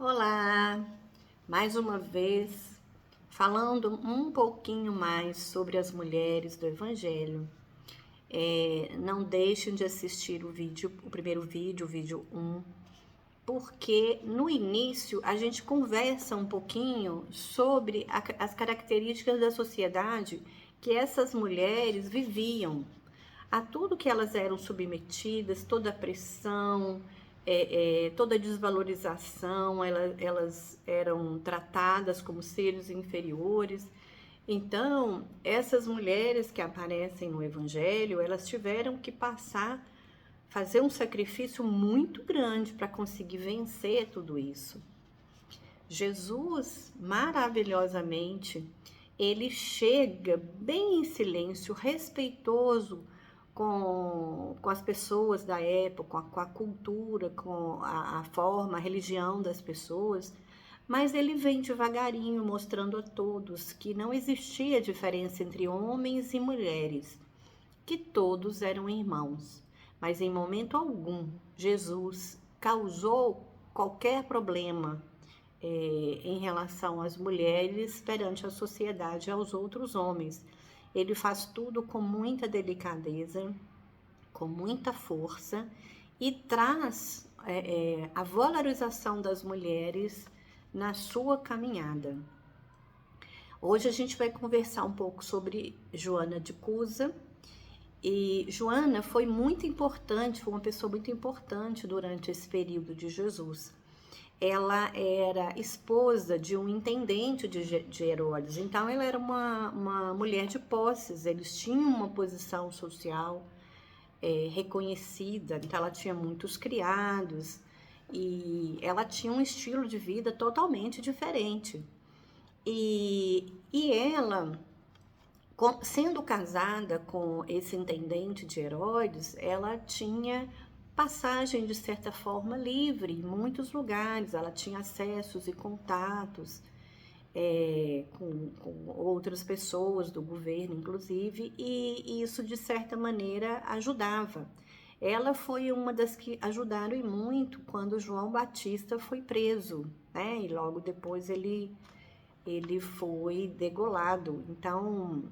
Olá, mais uma vez falando um pouquinho mais sobre as mulheres do Evangelho. Não deixem de assistir o primeiro vídeo, o vídeo 1, porque no início a gente conversa um pouquinho sobre as características da sociedade que essas mulheres viviam, a tudo que elas eram submetidas, toda a pressão, toda a desvalorização, elas eram tratadas como seres inferiores. Então, essas mulheres que aparecem no Evangelho, elas tiveram que fazer um sacrifício muito grande para conseguir vencer tudo isso. Jesus, maravilhosamente, ele chega bem em silêncio, respeitoso com as pessoas da época, com a cultura, com a forma, a religião das pessoas, mas ele vem devagarinho mostrando a todos que não existia diferença entre homens e mulheres, que todos eram irmãos. Mas em momento algum, Jesus causou qualquer problema em relação às mulheres perante a sociedade e aos outros homens. Ele faz tudo com muita delicadeza, com muita força e traz a valorização das mulheres na sua caminhada. Hoje a gente vai conversar um pouco sobre Joana de Cusa. E Joana foi muito importante, foi uma pessoa muito importante durante esse período de Jesus. Ela era esposa de um intendente de Herodes, então ela era uma mulher de posses, eles tinham uma posição social reconhecida, então ela tinha muitos criados e ela tinha um estilo de vida totalmente diferente. E ela, sendo casada com esse intendente de Herodes, ela tinha passagem, de certa forma, livre em muitos lugares. Ela tinha acessos e contatos com outras pessoas do governo, inclusive, e isso, de certa maneira, ajudava. Ela foi uma das que ajudaram e muito quando João Batista foi preso, né? E logo depois ele foi degolado, então,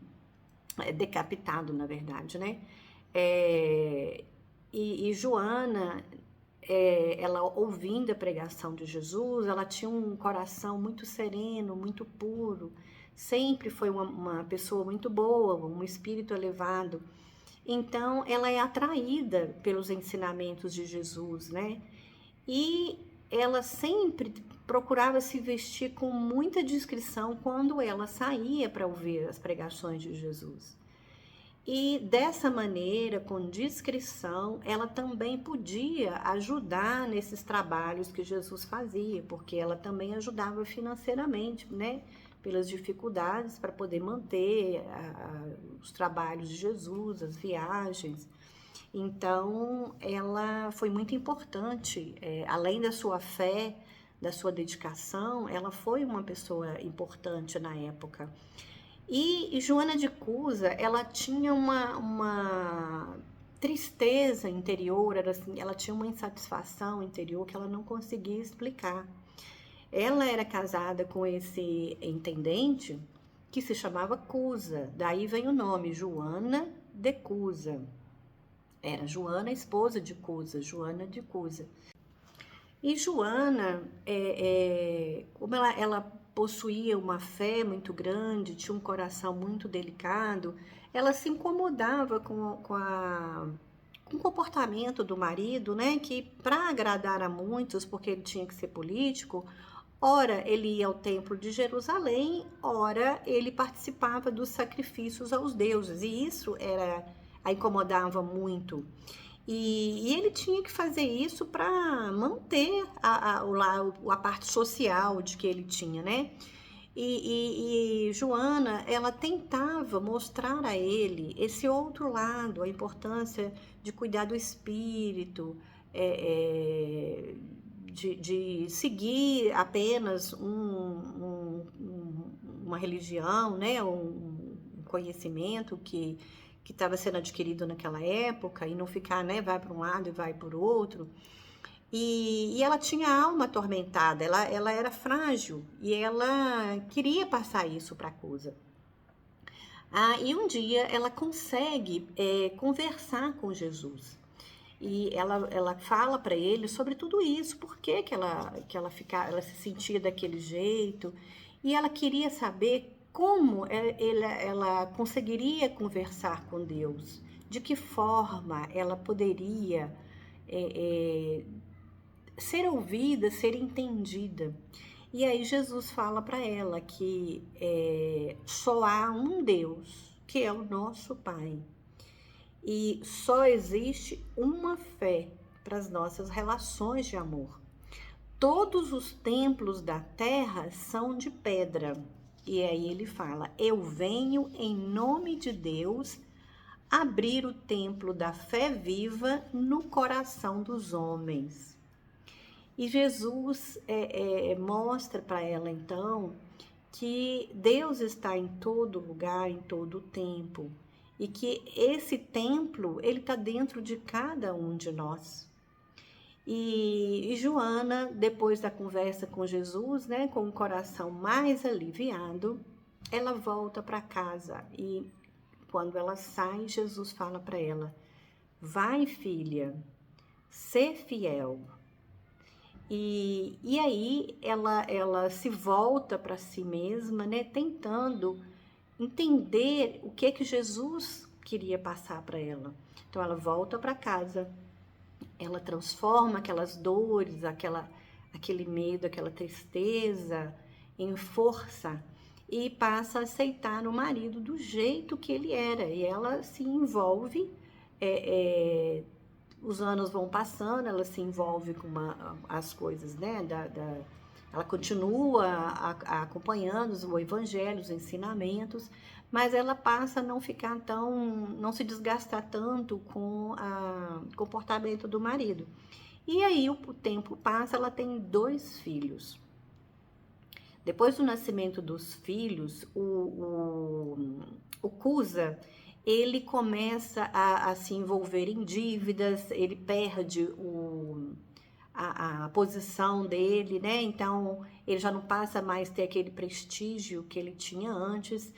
decapitado, na verdade, né? E Joana, ela ouvindo a pregação de Jesus, ela tinha um coração muito sereno, muito puro, sempre foi uma pessoa muito boa, um espírito elevado. Então, ela é atraída pelos ensinamentos de Jesus, né? E ela sempre procurava se vestir com muita discrição quando ela saía para ouvir as pregações de Jesus. E dessa maneira, com discrição, ela também podia ajudar nesses trabalhos que Jesus fazia, porque ela também ajudava financeiramente, né? Pelas dificuldades para poder manter os trabalhos de Jesus, as viagens. Então, ela foi muito importante, além da sua fé, da sua dedicação, ela foi uma pessoa importante na época. E Joana de Cusa, ela tinha uma tristeza interior, ela tinha uma insatisfação interior que ela não conseguia explicar. Ela era casada com esse intendente que se chamava Cusa, daí vem o nome, Joana de Cusa. Era Joana, esposa de Cusa, Joana de Cusa. E Joana, como ela possuía uma fé muito grande, tinha um coração muito delicado, ela se incomodava com o comportamento do marido, né? Que para agradar a muitos, porque ele tinha que ser político, ora ele ia ao templo de Jerusalém, ora ele participava dos sacrifícios aos deuses, e isso a incomodava muito. E ele tinha que fazer isso para manter a parte social de que ele tinha, né? E Joana, ela tentava mostrar a ele esse outro lado, a importância de cuidar do espírito, de seguir apenas uma religião, né? Um conhecimento que estava sendo adquirido naquela época e não ficar, né, vai para um lado e vai para o outro. E ela tinha a alma atormentada, ela era frágil e ela queria passar isso para a Cusa. E um dia ela consegue conversar com Jesus. E ela fala para ele sobre tudo isso, por que ela se sentia daquele jeito. E ela queria saber como ela conseguiria conversar com Deus, de que forma ela poderia é, ser ouvida, ser entendida. E aí Jesus fala para ela que só há um Deus, que é o nosso Pai. E só existe uma fé para as nossas relações de amor. Todos os templos da terra são de pedra. E aí ele fala: eu venho em nome de Deus abrir o templo da fé viva no coração dos homens. E Jesus mostra para ela então que Deus está em todo lugar, em todo tempo, e que esse templo ele está dentro de cada um de nós. E Joana, depois da conversa com Jesus, né, com o coração mais aliviado, ela volta para casa e quando ela sai, Jesus fala para ela: vai, filha, ser fiel. E aí ela se volta para si mesma, né, tentando entender o que Jesus queria passar para ela. Então ela volta para casa, ela transforma aquelas dores, aquele medo, aquela tristeza em força e passa a aceitar o marido do jeito que ele era. E ela se envolve, os anos vão passando, ela se envolve com as coisas, né? Ela continua acompanhando o evangelho, os ensinamentos, mas ela passa a não se desgastar tanto com o comportamento do marido. E aí o tempo passa, ela tem 2 filhos. Depois do nascimento dos filhos, o Cusa, ele começa a se envolver em dívidas, ele perde a posição dele, né? Então, ele já não passa mais a ter aquele prestígio que ele tinha antes.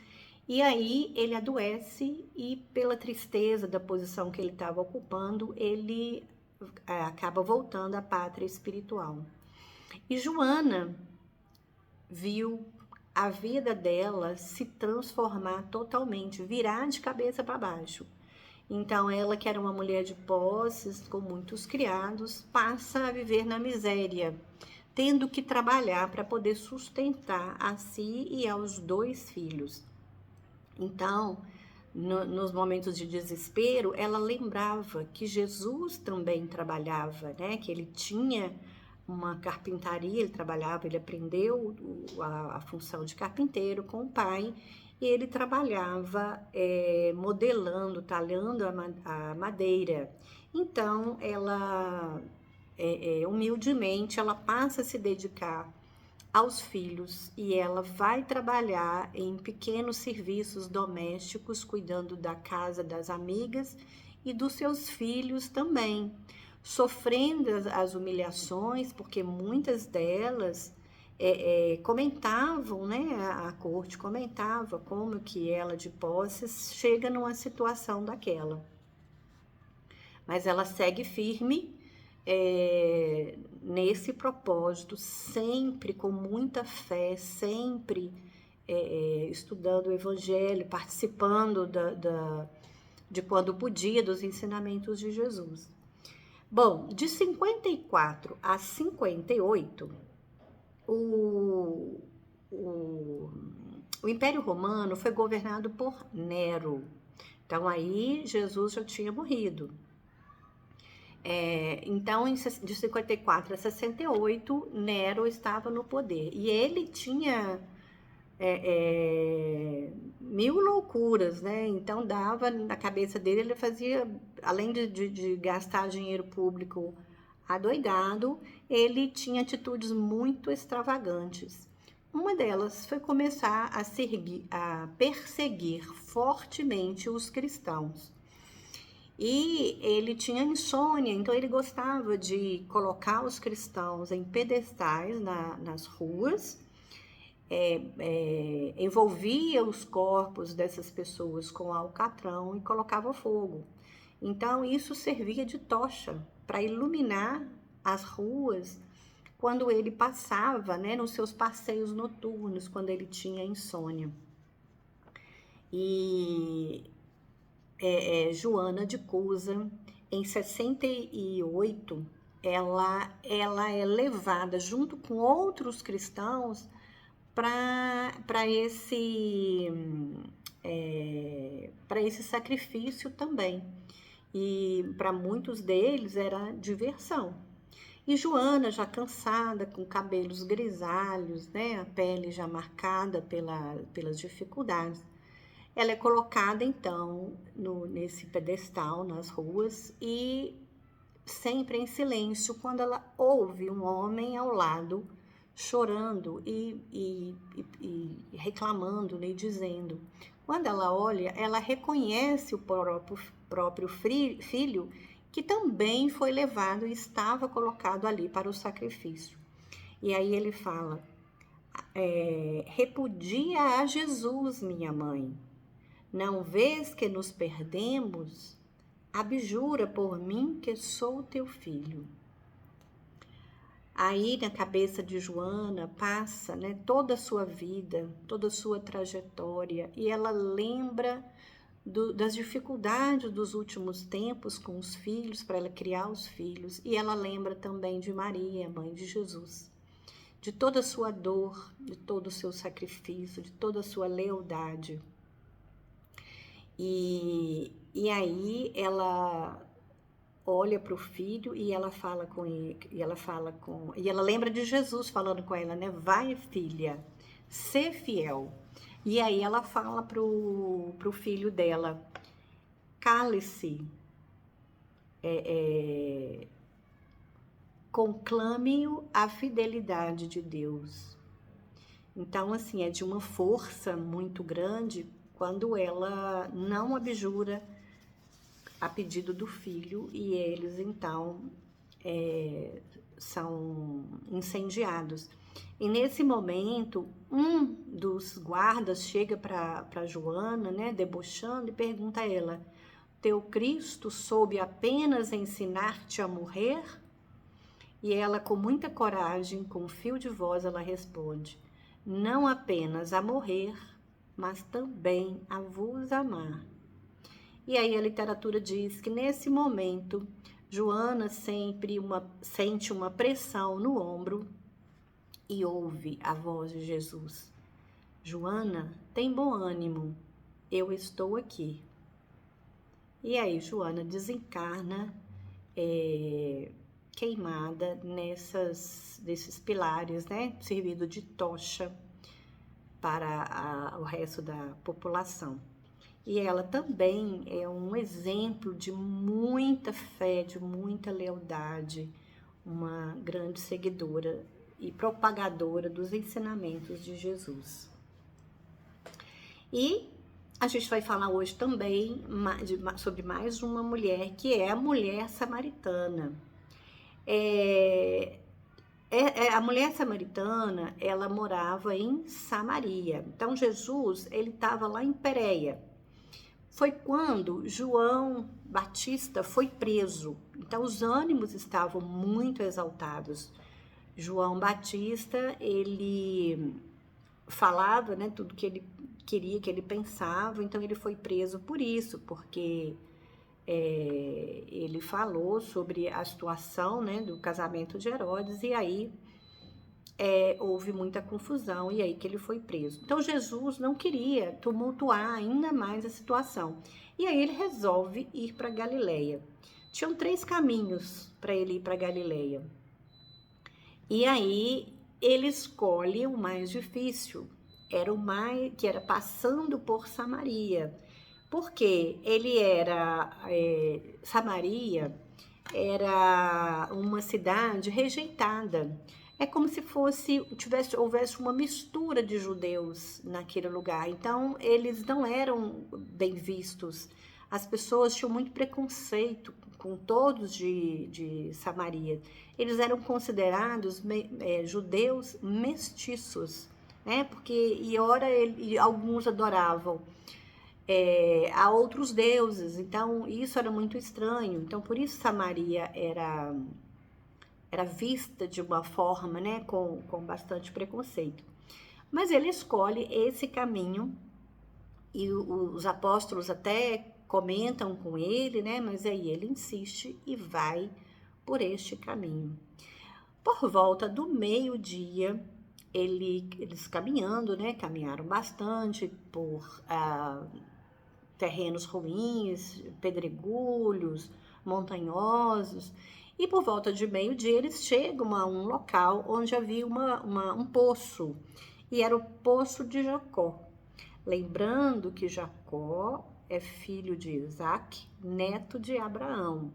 E aí, ele adoece e, pela tristeza da posição que ele estava ocupando, ele acaba voltando à pátria espiritual. E Joana viu a vida dela se transformar totalmente, virar de cabeça para baixo. Então, ela, que era uma mulher de posses, com muitos criados, passa a viver na miséria, tendo que trabalhar para poder sustentar a si e aos 2 filhos. Então, nos momentos de desespero, ela lembrava que Jesus também trabalhava, né? Que ele tinha uma carpintaria, ele aprendeu a função de carpinteiro com o pai, e ele trabalhava modelando, talhando a madeira. Então, ela, humildemente, ela passa a se dedicar aos filhos e ela vai trabalhar em pequenos serviços domésticos, cuidando da casa das amigas e dos seus filhos também, sofrendo as humilhações, porque muitas delas comentavam, né, a corte comentava como que ela de posses chega numa situação daquela. Mas ela segue firme nesse propósito, sempre com muita fé, sempre estudando o Evangelho, participando de quando podia, dos ensinamentos de Jesus. Bom, de 54 a 58, o Império Romano foi governado por Nero. Então, aí Jesus já tinha morrido. Então, de 54 a 68, Nero estava no poder. E ele tinha 1000 loucuras, né? Então, dava na cabeça dele, ele fazia, além de gastar dinheiro público adoidado, ele tinha atitudes muito extravagantes. Uma delas foi começar a perseguir fortemente os cristãos. E ele tinha insônia, então ele gostava de colocar os cristãos em pedestais nas ruas, envolvia os corpos dessas pessoas com alcatrão e colocava fogo. Então isso servia de tocha para iluminar as ruas quando ele passava, né, nos seus passeios noturnos, quando ele tinha insônia. E Joana de Cusa, em 68, ela é levada junto com outros cristãos para esse sacrifício também. E para muitos deles era diversão. E Joana, já cansada, com cabelos grisalhos, né, a pele já marcada pelas dificuldades, ela é colocada então nesse pedestal nas ruas e sempre em silêncio quando ela ouve um homem ao lado chorando e reclamando, né, e dizendo. Quando ela olha, ela reconhece o próprio filho, que também foi levado e estava colocado ali para o sacrifício. E aí ele fala, repudia a Jesus, minha mãe. Não vês que nos perdemos? Abjura por mim que sou teu filho. Aí na cabeça de Joana passa, né, toda a sua vida, toda a sua trajetória, e ela lembra das dificuldades dos últimos tempos com os filhos, para ela criar os filhos, e ela lembra também de Maria, mãe de Jesus, de toda a sua dor, de todo o seu sacrifício, de toda a sua lealdade. E aí ela olha para o filho e ela fala com ele, e ela lembra de Jesus falando com ela, né? Vai, filha, ser fiel. E aí ela fala pro filho dela, cale-se, conclame-o a fidelidade de Deus. Então, assim, é de uma força muito grande quando ela não abjura a pedido do filho e eles, então, são incendiados. E nesse momento, um dos guardas chega para Joana, né, debochando, e pergunta a ela, teu Cristo soube apenas ensinar-te a morrer? E ela, com muita coragem, com um fio de voz, ela responde, não apenas a morrer, mas também a vos amar. E aí a literatura diz que nesse momento, Joana sente uma pressão no ombro e ouve a voz de Jesus. Joana, tem bom ânimo, eu estou aqui. E aí Joana desencarna queimada desses pilares, né, servido de tocha para o resto da população. E ela também é um exemplo de muita fé, de muita lealdade, uma grande seguidora e propagadora dos ensinamentos de Jesus. E a gente vai falar hoje também sobre mais uma mulher, que é a mulher samaritana. A mulher samaritana, ela morava em Samaria. Então, Jesus, ele estava lá em Pérea. Foi quando João Batista foi preso. Então, os ânimos estavam muito exaltados. João Batista, ele falava, né, tudo que ele queria, que ele pensava. Então, ele foi preso por isso, porque ele falou sobre a situação, né, do casamento de Herodes, e aí houve muita confusão, e aí que ele foi preso. Então, Jesus não queria tumultuar ainda mais a situação. E aí ele resolve ir para Galileia. Tinham 3 caminhos para ele ir para Galileia. E aí ele escolhe o mais difícil, que era passando por Samaria. Porque Samaria era uma cidade rejeitada. É como se houvesse uma mistura de judeus naquele lugar. Então, eles não eram bem vistos. As pessoas tinham muito preconceito com todos de Samaria. Eles eram considerados judeus mestiços, né? Porque alguns adoravam a outros deuses, então isso era muito estranho. Então por isso Samaria era vista de uma forma, né, com bastante preconceito. Mas ele escolhe esse caminho e os apóstolos até comentam com ele, né, mas aí ele insiste e vai por este caminho. Por volta do meio-dia, eles caminhando, né, caminharam bastante por terrenos ruins, pedregulhos, montanhosos, e por volta de meio-dia eles chegam a um local onde havia um poço, e era o poço de Jacó. Lembrando que Jacó é filho de Isaac, neto de Abraão.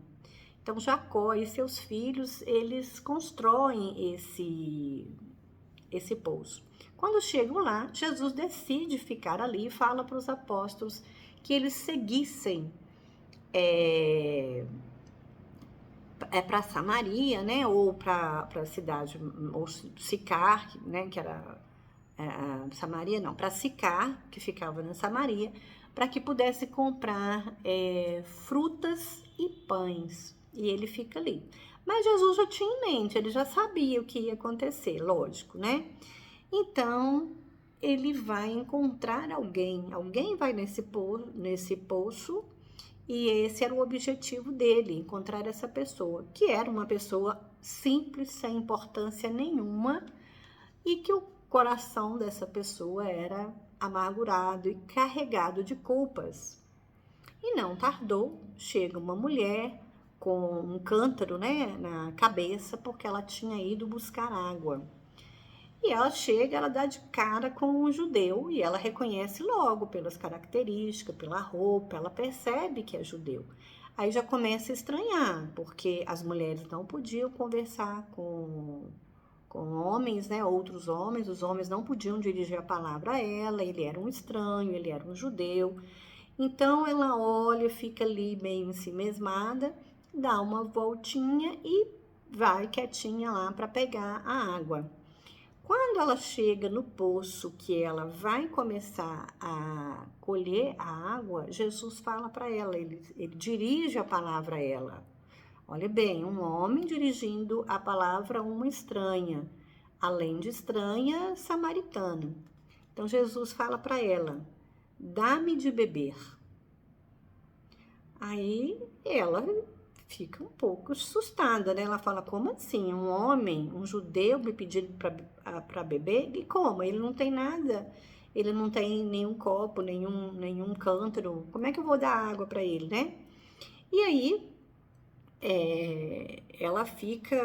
Então Jacó e seus filhos, eles constroem esse poço. Quando chegam lá, Jesus decide ficar ali e fala para os apóstolos que eles seguissem para Samaria, né, ou para a cidade, ou Sicar, né, que era Samaria, não, para Sicar, que ficava na Samaria, para que pudesse comprar frutas e pães. E ele fica ali. Mas Jesus já tinha em mente, ele já sabia o que ia acontecer, lógico, né? Então, ele vai encontrar alguém vai nesse poço, e esse era o objetivo dele, encontrar essa pessoa, que era uma pessoa simples, sem importância nenhuma, e que o coração dessa pessoa era amargurado e carregado de culpas. E não tardou, chega uma mulher com um cântaro, né, na cabeça, porque ela tinha ido buscar água. E ela chega, ela dá de cara com um judeu e ela reconhece logo pelas características, pela roupa, ela percebe que é judeu. Aí já começa a estranhar, porque as mulheres não podiam conversar com homens, né, outros homens, os homens não podiam dirigir a palavra a ela, ele era um estranho, ele era um judeu. Então ela olha, fica ali meio ensimesmada, dá uma voltinha e vai quietinha lá para pegar a água. Quando ela chega no poço, que ela vai começar a colher a água, Jesus fala para ela, ele dirige a palavra a ela. Olha bem, um homem dirigindo a palavra a uma estranha, além de estranha, samaritana. Então Jesus fala para ela, dá-me de beber. Aí ela fica um pouco assustada, né? Ela fala, como assim? Um homem, um judeu me pedindo para beber? E como? Ele não tem nada, ele não tem nenhum copo, nenhum cântaro. Como é que eu vou dar água para ele, né? E aí ela fica,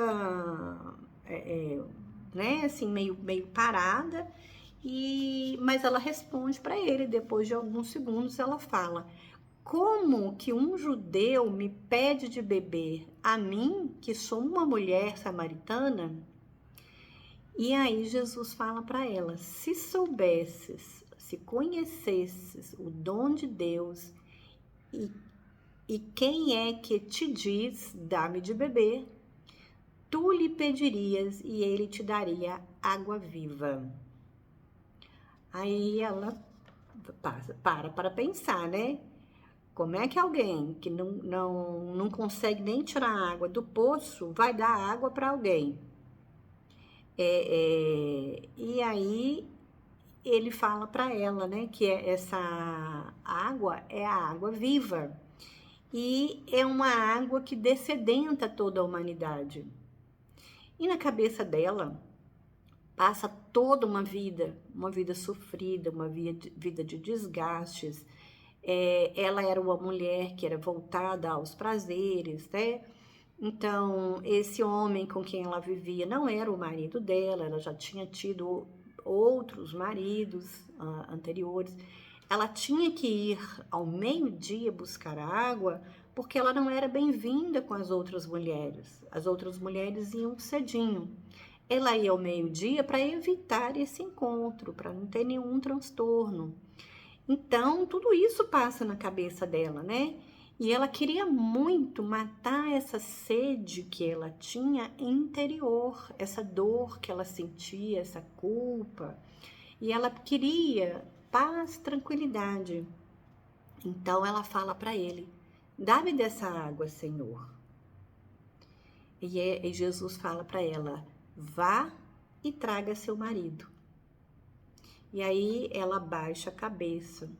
né, assim, meio parada, mas ela responde para ele, depois de alguns segundos ela fala, como que um judeu me pede de beber a mim, que sou uma mulher samaritana? E aí Jesus fala para ela, se soubesses, se conhecesses o dom de Deus e quem é que te diz, dá-me de beber, tu lhe pedirias e ele te daria água viva. Aí ela para pensar, né? Como é que alguém que não consegue nem tirar a água do poço vai dar água para alguém? E aí ele fala para ela, né, que essa água é a água viva. E é uma água que descedenta toda a humanidade. E na cabeça dela passa toda uma vida sofrida, uma vida de desgastes. Ela era uma mulher que era voltada aos prazeres, né? Então, esse homem com quem ela vivia não era o marido dela, ela já tinha tido outros maridos anteriores. Ela tinha que ir ao meio-dia buscar água, porque ela não era bem-vinda com as outras mulheres. As outras mulheres iam cedinho. Ela ia ao meio-dia para evitar esse encontro, para não ter nenhum transtorno. Então, tudo isso passa na cabeça dela, né? E ela queria muito matar essa sede que ela tinha interior, essa dor que ela sentia, essa culpa. E ela queria paz, tranquilidade. Então ela fala para ele: dá-me dessa água, Senhor. E Jesus fala para ela: vá e traga seu marido. E aí ela baixa a cabeça,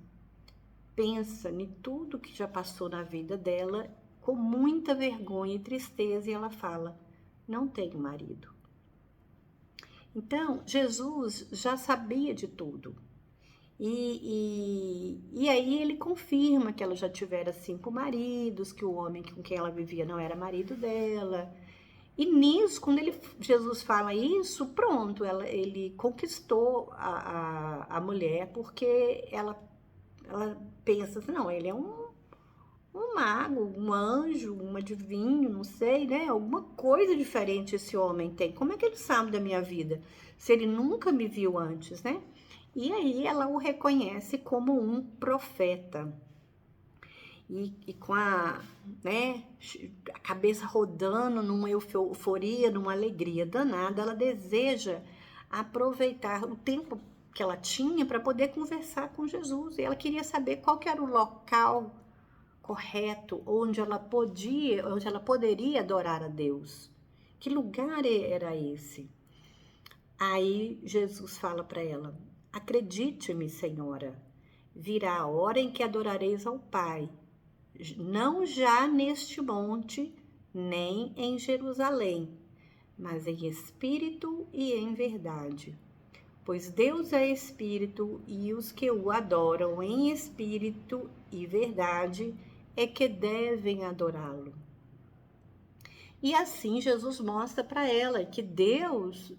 pensa em tudo que já passou na vida dela, com muita vergonha e tristeza, e ela fala: não tenho marido. Então, Jesus já sabia de tudo. E aí ele confirma que ela já tivera 5 maridos, que o homem com quem ela vivia não era marido dela. E nisso, quando Jesus fala isso, pronto, ele conquistou a mulher, porque ela pensa assim, não, ele é um mago, um anjo, um adivinho, não sei, né? Alguma coisa diferente esse homem tem. Como é que ele sabe da minha vida? Se ele nunca me viu antes, né? E aí ela o reconhece como um profeta. E com né, a cabeça rodando numa euforia, numa alegria danada, ela deseja aproveitar o tempo que ela tinha para poder conversar com Jesus. E ela queria saber qual que era o local correto onde ela poderia adorar a Deus. Que lugar era esse? Aí Jesus fala para ela: acredite-me, Senhora, virá a hora em que adorareis ao Pai, não já neste monte, nem em Jerusalém, mas em espírito e em verdade. Pois Deus é espírito, e os que o adoram em espírito e verdade é que devem adorá-lo. E assim Jesus mostra para ela que Deus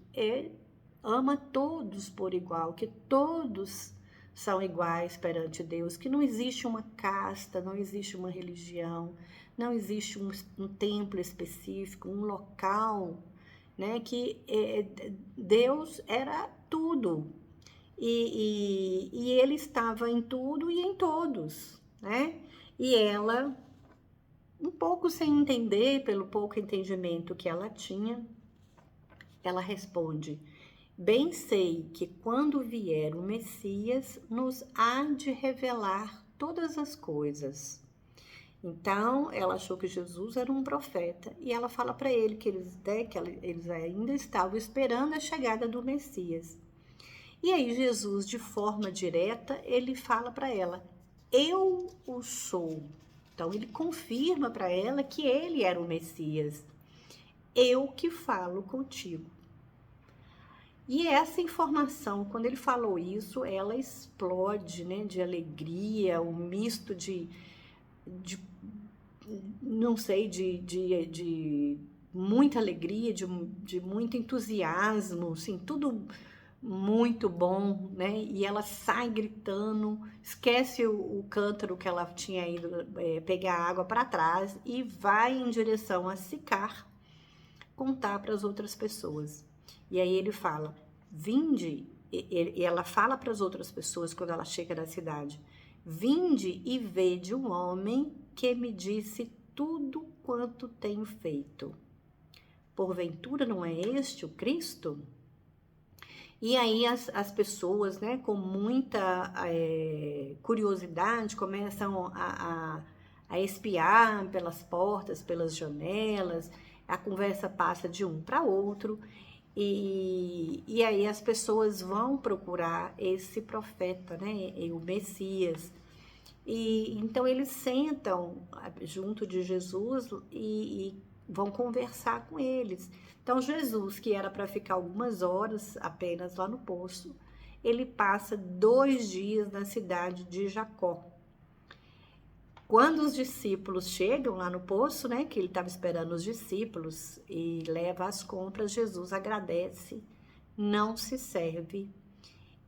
ama todos por igual, que todos são iguais perante Deus, que não existe uma casta, não existe uma religião, não existe um templo específico, um local, né? Que Deus era tudo e Ele estava em tudo e em todos, né? E ela, um pouco sem entender, pelo pouco entendimento que ela tinha, ela responde: bem sei que quando vier o Messias, nos há de revelar todas as coisas. Então, ela achou que Jesus era um profeta e ela fala para ele que eles ainda estavam esperando a chegada do Messias. E aí Jesus, de forma direta, ele fala para ela: eu o sou. Então, ele confirma para ela que ele era o Messias. Eu que falo contigo. E essa informação, quando ele falou isso, ela explode, né, de alegria, um misto de não sei, de muita alegria, de muito entusiasmo, assim, tudo muito bom, né? E ela sai gritando, esquece o cântaro que ela tinha ido pegar água para trás e vai em direção a Sicar contar para as outras pessoas. E aí ele fala: vinde, e ela fala para as outras pessoas quando ela chega na cidade: vinde e vede um homem que me disse tudo quanto tenho feito. Porventura não é este o Cristo? E aí as pessoas, né, com muita curiosidade, começam a espiar pelas portas, pelas janelas, a conversa passa de um para outro, e aí as pessoas vão procurar esse profeta, né, o Messias. E então eles sentam junto de Jesus e vão conversar com eles. Então Jesus, que era para ficar algumas horas apenas lá no poço, ele passa 2 dias na cidade de Jacó. Quando os discípulos chegam lá no poço, né, que ele estava esperando os discípulos e leva as compras, Jesus agradece, não se serve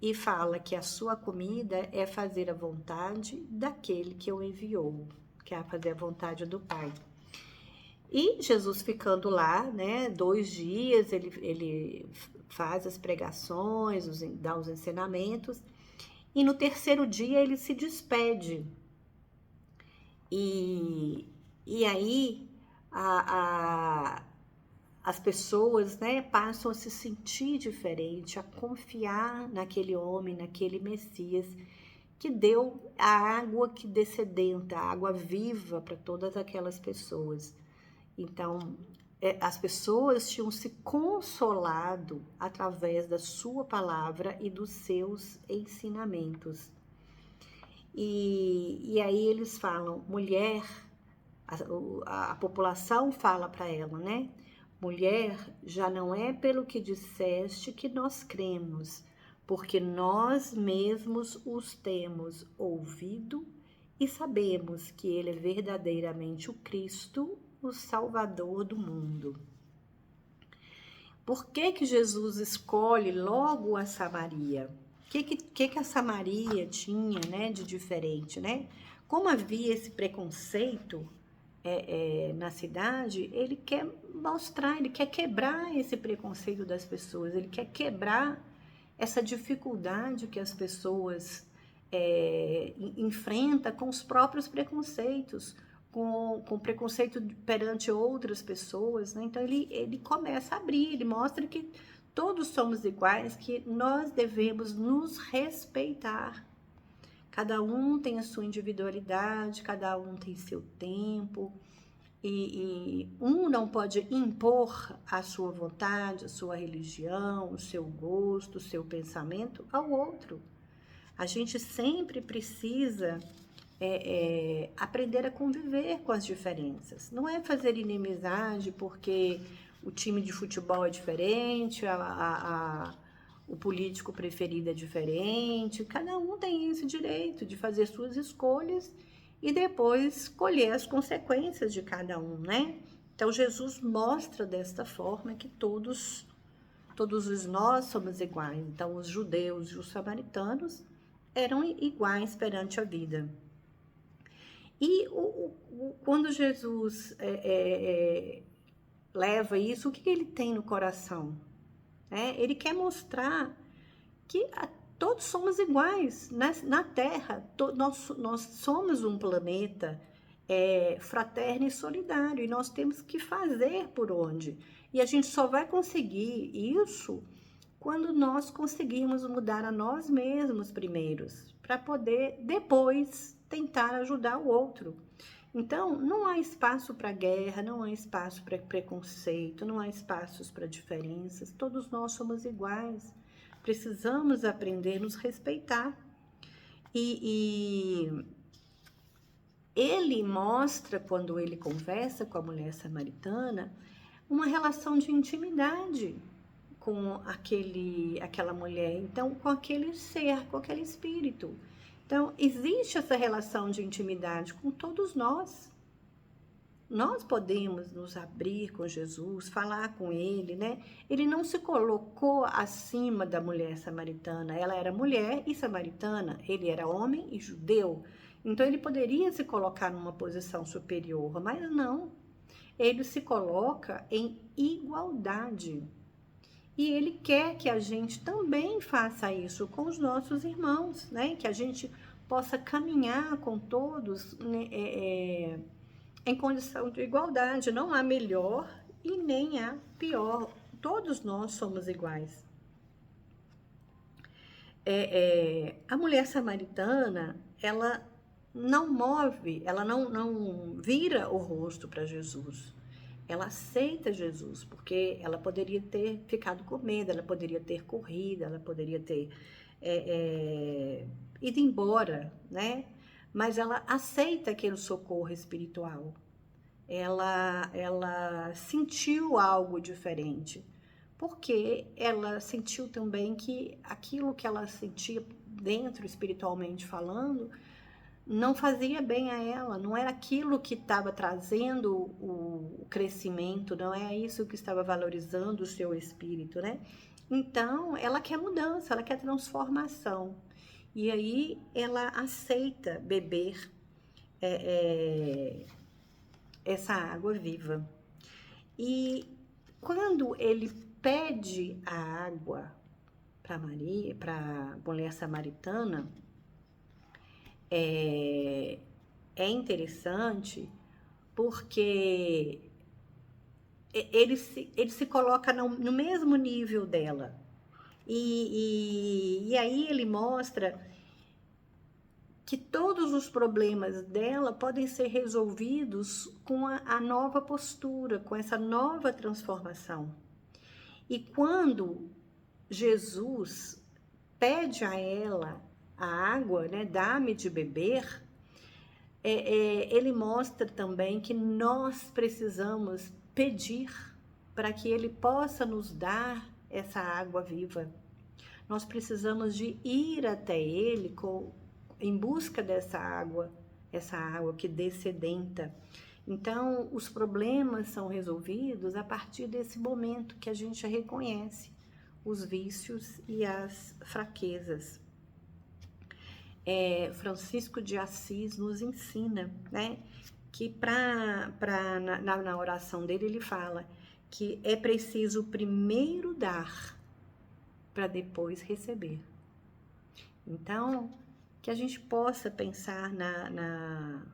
e fala que a sua comida é fazer a vontade daquele que o enviou, que é fazer a vontade do Pai. E Jesus ficando lá, né, 2 dias, ele faz as pregações, dá os ensinamentos, E no terceiro dia ele se despede. E aí as pessoas, né, passam a se sentir diferente, a confiar naquele homem, naquele Messias, que deu a água que descedenta, a água viva para todas aquelas pessoas. Então, as pessoas tinham se consolado através da sua palavra e dos seus ensinamentos. E aí eles falam, mulher, a população fala para ela, né? Mulher, já não é pelo que disseste que nós cremos, porque nós mesmos os temos ouvido e sabemos que ele é verdadeiramente o Cristo, o Salvador do mundo. Por que Jesus escolhe logo a Samaria? O que a Samaria tinha, né, de diferente, né? Como havia esse preconceito na cidade, ele quer mostrar, ele quer quebrar esse preconceito das pessoas, ele quer quebrar essa dificuldade que as pessoas enfrentam com os próprios preconceitos, com preconceito perante outras pessoas, né? Então ele começa a abrir, ele mostra que todos somos iguais, que nós devemos nos respeitar. Cada um tem a sua individualidade, cada um tem seu tempo, e um não pode impor a sua vontade, a sua religião, o seu gosto, o seu pensamento ao outro. A gente sempre precisa aprender a conviver com as diferenças. Não é fazer inimizade porque o time de futebol é diferente, o político preferido é diferente. Cada um tem esse direito de fazer suas escolhas e depois colher as consequências de cada um, né? Então, Jesus mostra desta forma que todos nós somos iguais. Então, os judeus e os samaritanos eram iguais perante a vida. E quando Jesus leva isso, o que ele tem no coração? Ele quer mostrar que todos somos iguais na Terra. Nós somos um planeta fraterno e solidário, e nós temos que fazer por onde. E a gente só vai conseguir isso quando nós conseguirmos mudar a nós mesmos primeiros, para poder depois tentar ajudar o outro. Então, não há espaço para guerra, não há espaço para preconceito, não há espaços para diferenças. Todos nós somos iguais. Precisamos aprender a nos respeitar. E ele mostra, quando ele conversa com a mulher samaritana, uma relação de intimidade com aquela mulher, então com aquele ser, com aquele espírito. Então, existe essa relação de intimidade com todos nós. Nós podemos nos abrir com Jesus, falar com ele, né? Ele não se colocou acima da mulher samaritana. Ela era mulher e samaritana, ele era homem e judeu. Então, ele poderia se colocar numa posição superior, mas não. Ele se coloca em igualdade. E ele quer que a gente também faça isso com os nossos irmãos, né? Que a gente possa caminhar com todos, né? Em condição de igualdade. Não há melhor e nem há pior. Todos nós somos iguais. A mulher samaritana, ela não move, ela não vira o rosto para Jesus. Ela aceita Jesus, porque ela poderia ter ficado com medo, ela poderia ter corrido, ela poderia ter ido embora, né? Mas ela aceita aquele socorro espiritual. Ela sentiu algo diferente, porque ela sentiu também que aquilo que ela sentia dentro, espiritualmente falando, não fazia bem a ela, não era aquilo que estava trazendo o crescimento, não é isso que estava valorizando o seu espírito, né? Então, ela quer mudança, ela quer transformação. E aí, ela aceita beber essa água viva. E quando ele pede a água, Maria, para a mulher samaritana, é interessante porque ele se coloca no mesmo nível dela. E aí ele mostra que todos os problemas dela podem ser resolvidos com a nova postura, com essa nova transformação. E quando Jesus pede a ela a água, né, dá-me de beber, ele mostra também que nós precisamos pedir para que ele possa nos dar essa água viva. Nós precisamos de ir até ele em busca dessa água que dessedenta. Então, os problemas são resolvidos a partir desse momento que a gente reconhece os vícios e as fraquezas. Francisco de Assis nos ensina, né, que na oração dele ele fala que é preciso primeiro dar para depois receber. Então, que a gente possa pensar na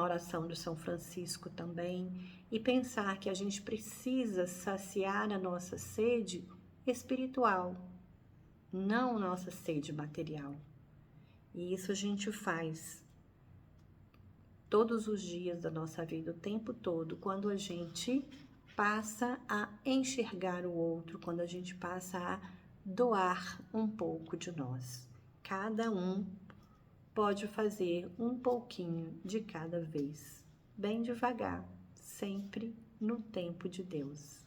oração do São Francisco também e pensar que a gente precisa saciar a nossa sede espiritual, não nossa sede material. E isso a gente faz todos os dias da nossa vida, o tempo todo, quando a gente passa a enxergar o outro, quando a gente passa a doar um pouco de nós. Cada um pode fazer um pouquinho de cada vez, bem devagar, sempre no tempo de Deus.